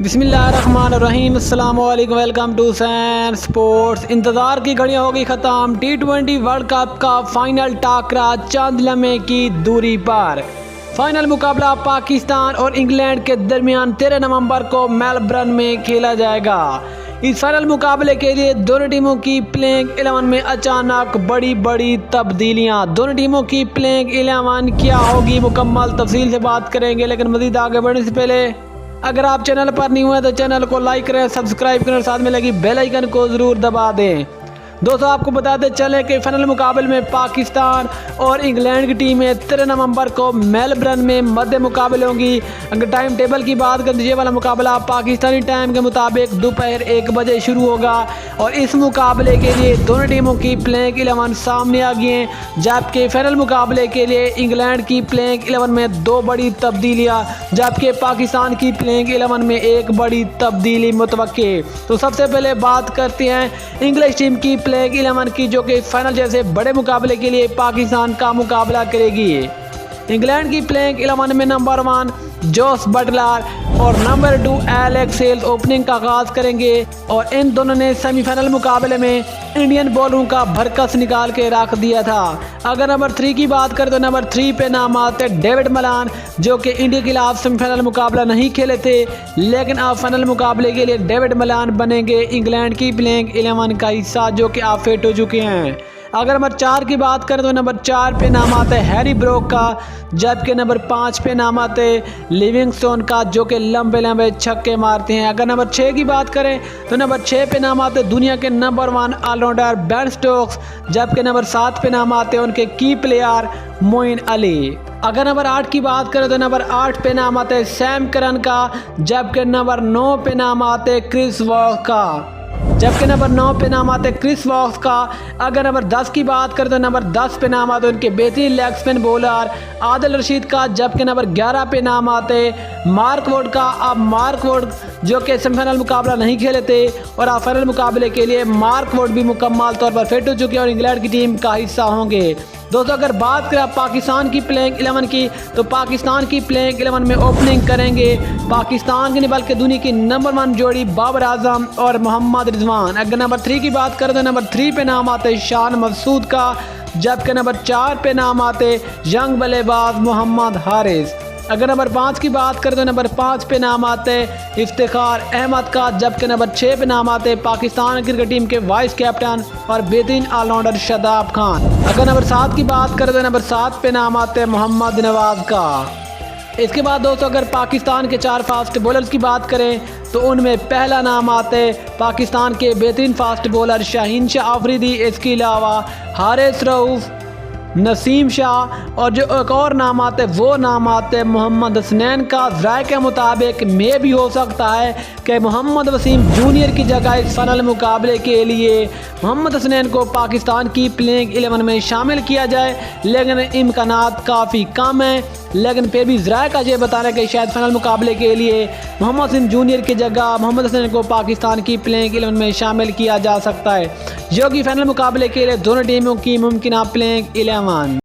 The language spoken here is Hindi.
बिस्मिल्लाहिर्रहमानिर्रहीम, अस्सलाम वालेकुम, वेलकम टू सैन स्पोर्ट्स। इंतज़ार की घड़ियाँ होगी ख़त्म। T20 वर्ल्ड कप का फाइनल टाकरा चंद लम्हे की दूरी पर। फाइनल मुकाबला पाकिस्तान और इंग्लैंड के दरमियान 13 नवंबर को मेलबर्न में खेला जाएगा। इस फाइनल मुकाबले के लिए दोनों टीमों की प्लेइंग 11 में अचानक बड़ी तब्दीलियां। दोनों टीमों की प्लेइंग 11 क्या होगी, मुकम्मल तफसील से बात करेंगे। लेकिन मज़ीद आगे बढ़ने से पहले अगर आप चैनल पर नहीं हुए तो चैनल को लाइक करें, सब्सक्राइब करें और साथ में लगी बेल आइकन को ज़रूर दबा दें। दोस्तों, आपको बताते चले कि फाइनल मुकाबले में पाकिस्तान और इंग्लैंड की टीमें 13 नवंबर को मेलबर्न में मध्य मुकाबले होंगी। अगर टाइम टेबल की बात करें तो ये वाला मुकाबला पाकिस्तानी टाइम के मुताबिक दोपहर 1 बजे शुरू होगा और इस मुकाबले के लिए दोनों टीमों की प्लेइंग 11 सामने आ गई हैं। जबकि फाइनल मुकाबले के लिए इंग्लैंड की प्लेइंग 11 में 2 बड़ी तब्दीलियाँ, जबकि पाकिस्तान की प्लेइंग 11 में 1 बड़ी तब्दीली मुतवक्के। तो सबसे पहले बात करते हैं इंग्लिश टीम की प्लेइंग 11 की, जो कि फाइनल जैसे बड़े मुकाबले के लिए पाकिस्तान का मुकाबला करेगी। इंग्लैंड की प्लेइंग 11 में नंबर 1 जोस बटलर और नंबर 2 एलेक्स हेल्स ओपनिंग का आगाज करेंगे और इन दोनों ने सेमीफाइनल मुकाबले में इंडियन बॉलरों का भरकस निकाल के रख दिया था। अगर नंबर 3 की बात करें तो नंबर 3 पे नाम आते डेविड मलान, जो कि इंडिया के खिलाफ सेमीफाइनल मुकाबला नहीं खेले थे, लेकिन अब फाइनल मुकाबले के लिए डेविड मलान बनेंगे इंग्लैंड की प्लेइंग 11 का हिस्सा, जो कि आप फिट हो चुके हैं। अगर नंबर 4 की बात करें तो नंबर 4 पे नाम आता है हैरी ब्रोक का, जबकि नंबर 5 पे नाम आते हैं लिविंगस्टोन का, जो कि लंबे छक्के मारते हैं। अगर नंबर 6 की बात करें तो नंबर 6 पे नाम आते हैं दुनिया के नंबर 1 ऑलराउंडर बेन स्टोक्स, जबकि नंबर 7 पे नाम आते हैं उनके की प्लेयर मोइन अली। अगर नंबर 8 की बात करें तो नंबर 8 पे नाम आते हैं सैम करन का, जबकि नंबर 9 पे नाम आते हैं क्रिस वॉक्स का, जबकि नंबर 9 पे नाम आते क्रिस वॉक्स का। अगर नंबर 10 की बात करें तो नंबर 10 पे नाम आते उनके बेहतरीन leg spin bowler Adil Rashid का, जबकि नंबर 11 पे नाम आते मार्क वुड का। अब मार्क वुड जो कि सेमीफाइनल मुकाबला नहीं खेले थे और अब फाइनल मुकाबले के लिए मार्क वुड भी मुकम्मल तौर पर फिट हो चुके हैं और इंग्लैंड की टीम का हिस्सा होंगे। दोस्तों, अगर बात करें पाकिस्तान की प्लेइंग 11 की तो पाकिस्तान की प्लेइंग 11 में ओपनिंग करेंगे पाकिस्तान की नहीं बल्कि दुनिया की नंबर 1 जोड़ी बाबर आजम और मोहम्मद रिजवान। अगर नंबर 3 की बात करें तो नंबर 3 पे नाम आते शान मसूद का, जबकि नंबर 4 पे नाम आते यंग बल्लेबाज मोहम्मद हारिस। अगर नंबर 5 की बात करें तो नंबर 5 पे नाम आते इफ्तिखार अहमद का, जबकि नंबर 6 पे नाम आते पाकिस्तान क्रिकेट टीम के वाइस कैप्टन और बेहतरीन ऑलराउंडर शादाब खान। अगर नंबर 7 की बात करें तो नंबर 7 पे नाम आते मोहम्मद नवाज का। इसके बाद दोस्तों, अगर पाकिस्तान के 4 फास्ट बॉलर्स की बात करें तो उनमें पहला नाम आते पाकिस्तान के बेहतरीन फास्ट बॉलर शाहीन शाह आफरीदी, इसके अलावा हारिस रऊफ, नसीम शाह और जो एक और नाम आते वो नाम आते मोहम्मद हसनैन का। राय के मुताबिक में भी हो सकता है कि मोहम्मद वसीम जूनियर की जगह इस फाइनल मुकाबले के लिए मोहम्मद हसनैन को पाकिस्तान की प्लेइंग 11 में शामिल किया जाए, लेकिन इम्कानात काफ़ी कम हैं। लेकिन फिर भी राय का ये बताना है कि शायद फाइनल मुकाबले के लिए मोहम्मद वसीम जूनियर की जगह मोहम्मद हसनैन को पाकिस्तान की प्लेइंग 11 में शामिल किया जा सकता है, जो कि फाइनल मुकाबले के लिए दोनों टीमों की मुमकिन प्लेइंग 11।